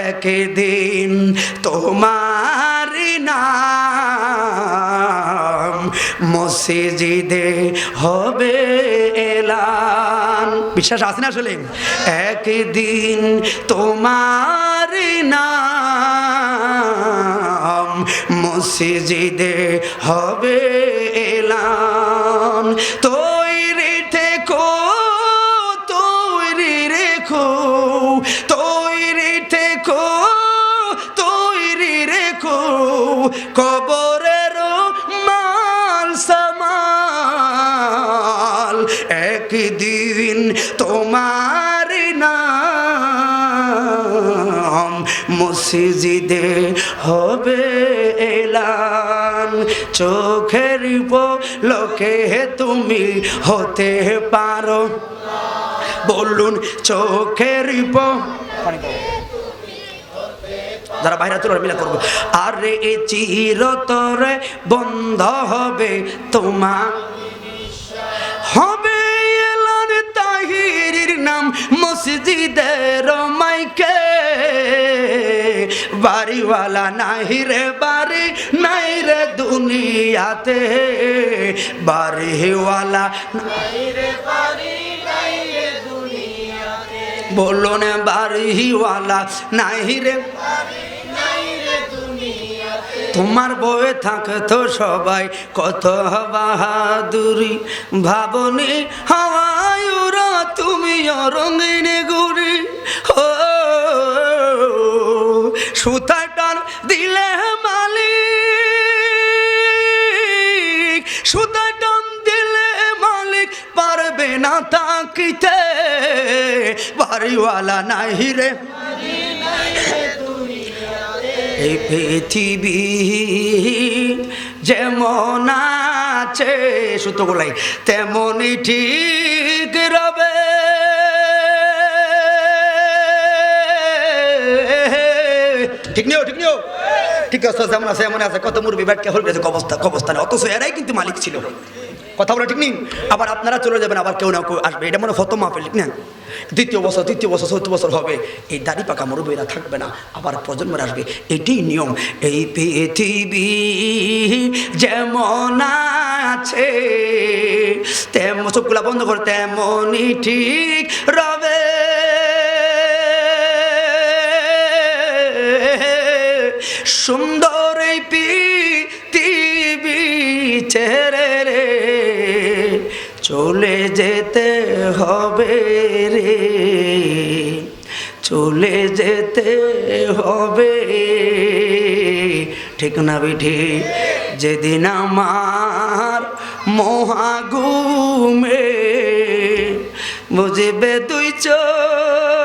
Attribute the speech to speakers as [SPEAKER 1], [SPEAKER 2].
[SPEAKER 1] একদিন তোমার নাম মসজিদে হবে এলান। বিশ্বাস আছে না আসলে? একদিন তোমার নাম মসজিদে হবে এলান। তৈরি থেকো, তৈরি রেখো, তৈরি থেকো, তৈরি রেখো, কবরের মাল সামাল। একদিন তোমার নাম মসজিদে হবে এলান। চোখের পলকে তুমি হতে পারো, বলুন চোখের যারা বাইরে তোর মিলা করবো। আরে এ চিরতরে বন্ধ হবে তোমার, হবে এলান তাহিরির নাম মসজিদের মাইকে। বাড়িওয়ালা নাই রে বাড়ি, নাই রে দুনিয়াতে, বাড়িওয়ালা নাই রে বাড়ি, নাই রে দুনিয়াতে, বলুন বাড়িওয়ালা নাই রে। তোমার বয়ে থাকতো সবাই কত বাহাদুরি, ভাবনি হাওয়ায় ওরা তুমিও রঙিন গুড়ি। ও সুতার টান দিলে মালিক, সুতার টান দিলে মালিক পারবে না তাকিতে, বাড়িওয়ালা নাই রে। এই পৃথিবী যেমন আছে সুতো গোলাই তেমনই ঠিক রবে। ঠিক নিও, ঠিক নিও, ঠিক আছে, যেমন আছে এমন আছে। কত মুরবি ব্যাটকে হল গেছে কবস্থানে, অথচ এরাই কিন্তু মালিক ছিল। কথা বলে ঠিক নেই। আবার আপনারা চলে যাবেন, আবার কেউ না কেউ আসবে। এটা মনে ফতো মাহফিল, ঠিক না? দ্বিতীয় বছর, তৃতীয় বছর, চতুর্থ বছর হবে, এই দাড়ি পাকা মুরব্বীরা থাকবে না, আবার প্রজন্মের আসবে। এটাই নিয়ম। এই পৃথিবী যেমন আছে তেমন, চোখগুলা বন্ধ করে, তেমনই ঠিক রবে। সুন্দর এই পৃথিবী ছেড়ে রে চলে যেতে হবে রে, চলে যেতে হবে, ঠিক না বিঠি? যেদিন আমার মহাগুমে বুঝবে দুই চোখ